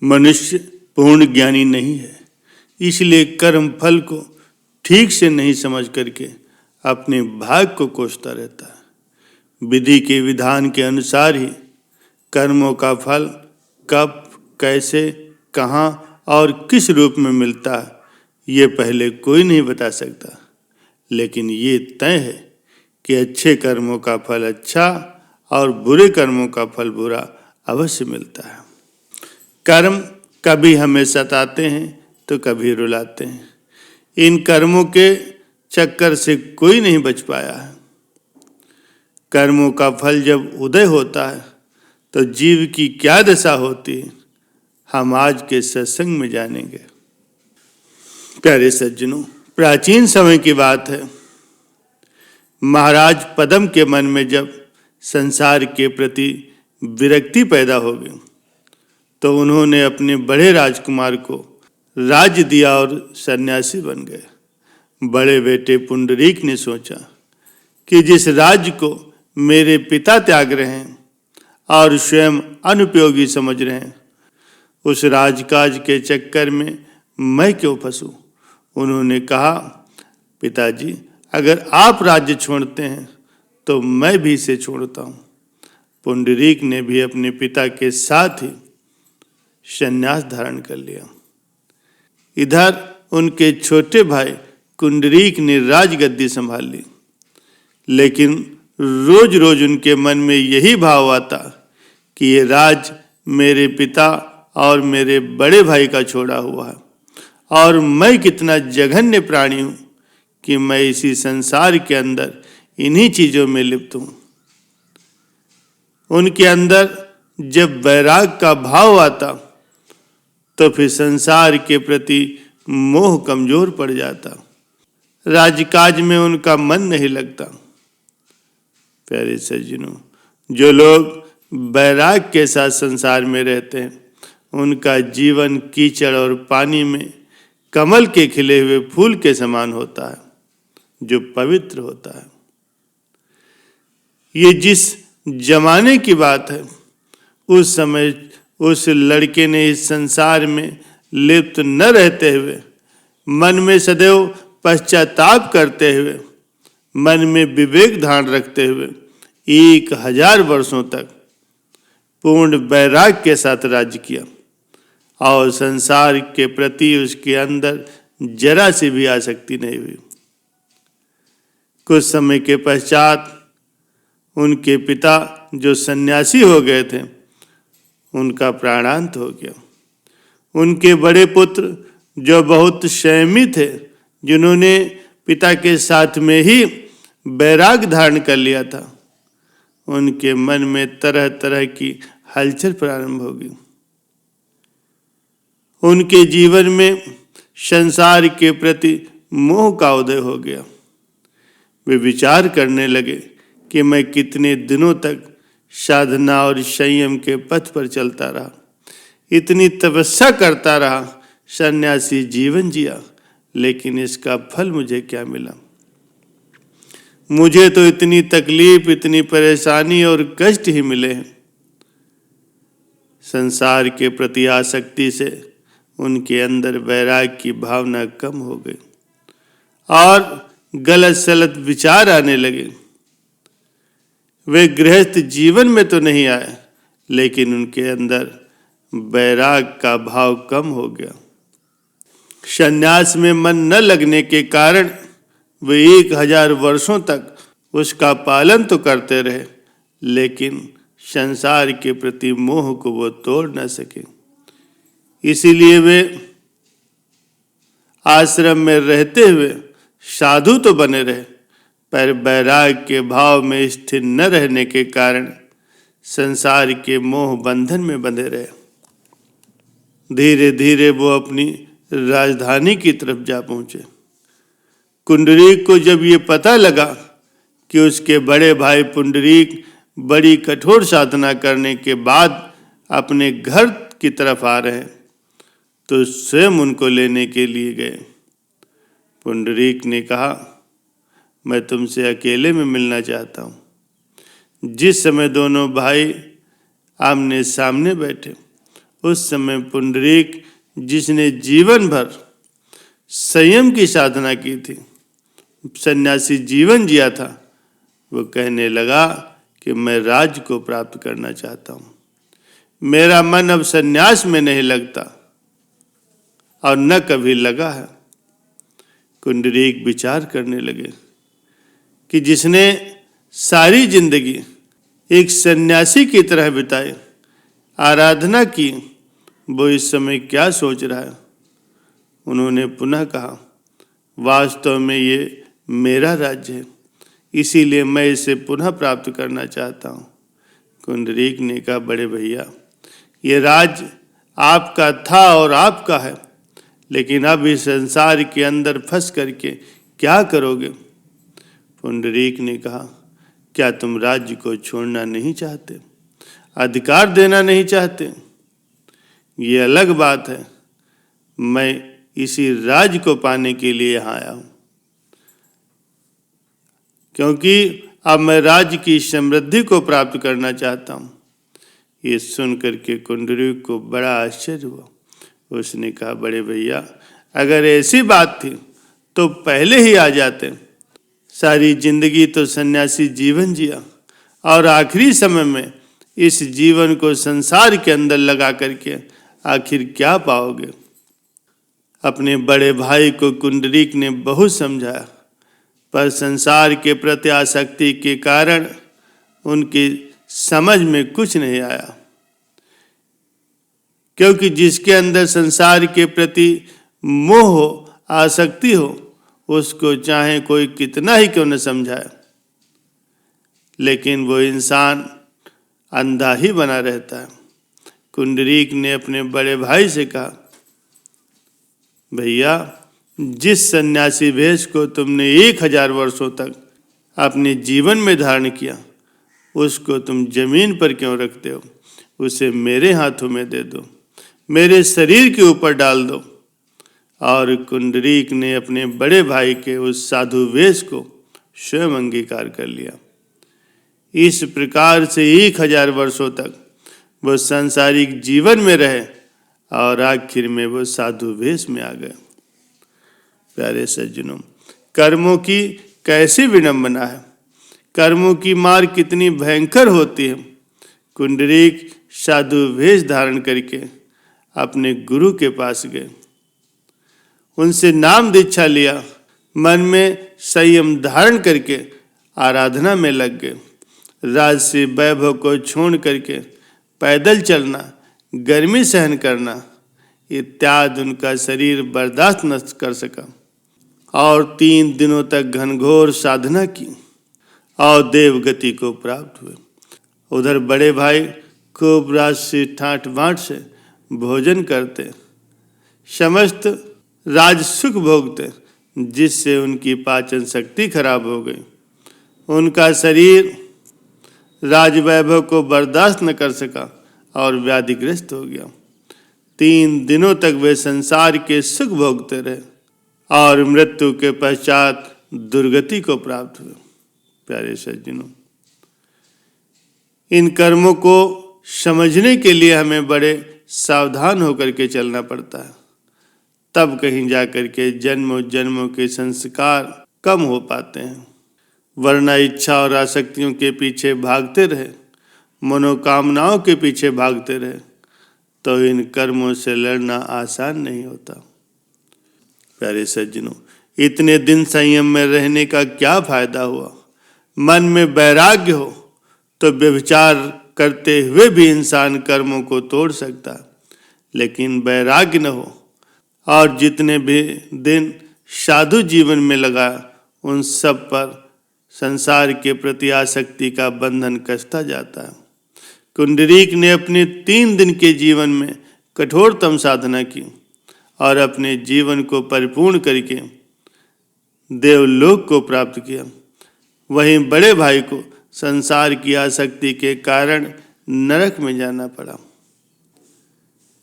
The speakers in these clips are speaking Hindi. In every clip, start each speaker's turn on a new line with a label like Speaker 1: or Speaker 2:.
Speaker 1: मनुष्य पूर्ण ज्ञानी नहीं है, इसलिए कर्म फल को ठीक से नहीं समझ करके अपने भाग को कोसता रहता है। विधि के विधान के अनुसार ही कर्मों का फल कब, कैसे, कहाँ और किस रूप में मिलता है, ये पहले कोई नहीं बता सकता। लेकिन ये तय है कि अच्छे कर्मों का फल अच्छा और बुरे कर्मों का फल बुरा अवश्य मिलता है। कर्म कभी हमें सताते हैं तो कभी रुलाते हैं। इन कर्मों के चक्कर से कोई नहीं बच पाया है। कर्मों का फल जब उदय होता है तो जीव की क्या दशा होती है, हम आज के सत्संग में जानेंगे। प्यारे सज्जनों, प्राचीन समय की बात है। महाराज पद्म के मन में जब संसार के प्रति विरक्ति पैदा हो गई तो उन्होंने अपने बड़े राजकुमार को राज्य दिया और सन्यासी बन गए। बड़े बेटे पुंडरीक ने सोचा कि जिस राज्य को मेरे पिता त्याग रहे हैं और स्वयं अनुपयोगी समझ रहे हैं, उस राजकाज के चक्कर में मैं क्यों फंसूं। उन्होंने कहा, पिताजी, अगर आप राज्य छोड़ते हैं तो मैं भी इसे छोड़ता हूं। पुंडरीक ने भी अपने पिता के साथ ही संन्यास धारण कर लिया। इधर उनके छोटे भाई कुंडरीक ने राजगद्दी संभाल ली, लेकिन रोज रोज उनके मन में यही भाव आता कि ये राज मेरे पिता और मेरे बड़े भाई का छोड़ा हुआ है और मैं कितना जघन्य प्राणी हूं कि मैं इसी संसार के अंदर इन्हीं चीजों में लिप्त हूं। उनके अंदर जब वैराग का भाव आता तो फिर संसार के प्रति मोह कमजोर पड़ जाता। राजकाज में उनका मन नहीं लगता। प्यारे सज्जनों, जो लोग वैराग के साथ संसार में रहते हैं उनका जीवन कीचड़ और पानी में कमल के खिले हुए फूल के समान होता है, जो पवित्र होता है। ये जिस जमाने की बात है, उस समय उस लड़के ने इस संसार में लिप्त न रहते हुए, मन में सदैव पश्चाताप करते हुए, मन में विवेक धारण रखते हुए 1000 वर्षों तक पूर्ण वैराग के साथ राज्य किया और संसार के प्रति उसके अंदर जरा सी भी आसक्ति नहीं हुई। कुछ समय के पश्चात उनके पिता जो सन्यासी हो गए थे, उनका प्राणांत हो गया। उनके बड़े पुत्र जो बहुत संयमी थे, जिन्होंने पिता के साथ में ही वैराग धारण कर लिया था, उनके मन में तरह तरह की हलचल प्रारंभ हो गई। उनके जीवन में संसार के प्रति मोह का उदय हो गया। वे विचार करने लगे कि मैं कितने दिनों तक साधना और संयम के पथ पर चलता रहा, इतनी तपस्या करता रहा, सन्यासी जीवन जिया, लेकिन इसका फल मुझे क्या मिला। मुझे तो इतनी तकलीफ, इतनी परेशानी और कष्ट ही मिले हैं। संसार के प्रति आसक्ति से उनके अंदर वैराग की भावना कम हो गई और गलत सलत विचार आने लगे। वे गृहस्थ जीवन में तो नहीं आए, लेकिन उनके अंदर वैराग का भाव कम हो गया। संन्यास में मन न लगने के कारण वे 1000 वर्षों तक उसका पालन तो करते रहे, लेकिन संसार के प्रति मोह को वो तोड़ न सके। इसीलिए वे आश्रम में रहते हुए साधु तो बने रहे, पर वैराग के भाव में स्थिर न रहने के कारण संसार के मोह बंधन में बंधे रहे। धीरे धीरे वो अपनी राजधानी की तरफ जा पहुंचे। कुंडरीक को जब ये पता लगा कि उसके बड़े भाई पुंडरीक बड़ी कठोर साधना करने के बाद अपने घर की तरफ आ रहे हैं, तो स्वयं उनको लेने के लिए गए। पुंडरीक ने कहा, मैं तुमसे अकेले में मिलना चाहता हूँ। जिस समय दोनों भाई आमने सामने बैठे, उस समय पुंडरीक, जिसने जीवन भर संयम की साधना की थी, सन्यासी जीवन जिया था, वो कहने लगा कि मैं राज्य को प्राप्त करना चाहता हूँ। मेरा मन अब सन्यास में नहीं लगता और न कभी लगा है। पुंडरीक विचार करने लगे कि जिसने सारी जिंदगी एक सन्यासी की तरह बिताई, आराधना की, वो इस समय क्या सोच रहा है। उन्होंने पुनः कहा, वास्तव में ये मेरा राज्य है, इसीलिए मैं इसे पुनः प्राप्त करना चाहता हूँ। पुंडरीक ने कहा, बड़े भैया, ये राज्य आपका था और आपका है, लेकिन अब इस संसार के अंदर फंस करके क्या करोगे। पुंडरीक ने कहा, क्या तुम राज्य को छोड़ना नहीं चाहते, अधिकार देना नहीं चाहते? ये अलग बात है, मैं इसी राज्य को पाने के लिए यहाँ आया हूँ, क्योंकि अब मैं राज्य की समृद्धि को प्राप्त करना चाहता हूँ। ये सुनकर के पुंडरीक को बड़ा आश्चर्य हुआ। उसने कहा, बड़े भैया, अगर ऐसी बात थी तो पहले ही आ जाते। सारी जिंदगी तो सन्यासी जीवन जिया और आखिरी समय में इस जीवन को संसार के अंदर लगा करके आखिर क्या पाओगे। अपने बड़े भाई को पुंडरीक ने बहुत समझाया, पर संसार के प्रति आसक्ति के कारण उनकी समझ में कुछ नहीं आया, क्योंकि जिसके अंदर संसार के प्रति मोह हो, आसक्ति हो, उसको चाहे कोई कितना ही क्यों न समझाए, लेकिन वो इंसान अंधा ही बना रहता है। पुंडरीक ने अपने बड़े भाई से कहा, भैया, जिस सन्यासी वेश को तुमने 1000 वर्षों तक अपने जीवन में धारण किया, उसको तुम जमीन पर क्यों रखते हो? उसे मेरे हाथों में दे दो, मेरे शरीर के ऊपर डाल दो। और पुंडरीक ने अपने बड़े भाई के उस साधु वेश को स्वयं अंगीकार कर लिया। इस प्रकार से 1000 वर्षों तक वो सांसारिक जीवन में रहे और आखिर में वो साधु वेश में आ गए। प्यारे सज्जनों, कर्मों की कैसी विडंबना है, कर्मों की मार कितनी भयंकर होती है। पुंडरीक साधु वेश धारण करके अपने गुरु के पास गए, उनसे नाम दीक्षा लिया, मन में संयम धारण करके आराधना में लग गए। राजसी वैभव को छोड़ करके पैदल चलना, गर्मी सहन करना इत्यादि उनका शरीर बर्दाश्त न कर सका और 3 दिनों तक घनघोर साधना की और देवगति को प्राप्त हुए। उधर बड़े भाई खूब राजसी ठाट बाट से भोजन करते, समस्त राज सुख भोगते, जिससे उनकी पाचन शक्ति खराब हो गई। उनका शरीर राजवैभव को बर्दाश्त न कर सका और व्याधिग्रस्त हो गया। 3 दिनों तक वे संसार के सुख भोगते रहे और मृत्यु के पश्चात दुर्गति को प्राप्त हुए। प्यारे सज्जनों, इन कर्मों को समझने के लिए हमें बड़े सावधान होकर के चलना पड़ता है, तब कहीं जाकर के जन्मों जन्मों के संस्कार कम हो पाते हैं। वरना इच्छा और आसक्तियों के पीछे भागते रहे, मनोकामनाओं के पीछे भागते रहे, तो इन कर्मों से लड़ना आसान नहीं होता। प्यारे सज्जनों, इतने दिन संयम में रहने का क्या फायदा हुआ। मन में वैराग्य हो तो व्यभिचार करते हुए भी इंसान कर्मों को तोड़ सकता, लेकिन वैराग्य न हो और जितने भी दिन साधु जीवन में लगा, उन सब पर संसार के प्रति आसक्ति का बंधन कसता जाता है। पुंडरीक ने अपने 3 दिन के जीवन में कठोरतम साधना की और अपने जीवन को परिपूर्ण करके देवलोक को प्राप्त किया। वहीं बड़े भाई को संसार की आसक्ति के कारण नरक में जाना पड़ा।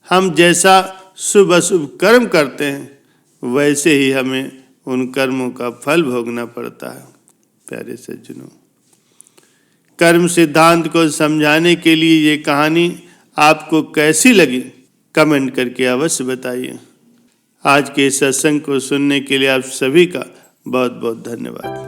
Speaker 1: हम जैसा शुभ अशुभ कर्म करते हैं, वैसे ही हमें उन कर्मों का फल भोगना पड़ता है। प्यारे सज्जनों, कर्म सिद्धांत को समझाने के लिए ये कहानी आपको कैसी लगी, कमेंट करके अवश्य बताइए। आज के सत्संग को सुनने के लिए आप सभी का बहुत बहुत धन्यवाद।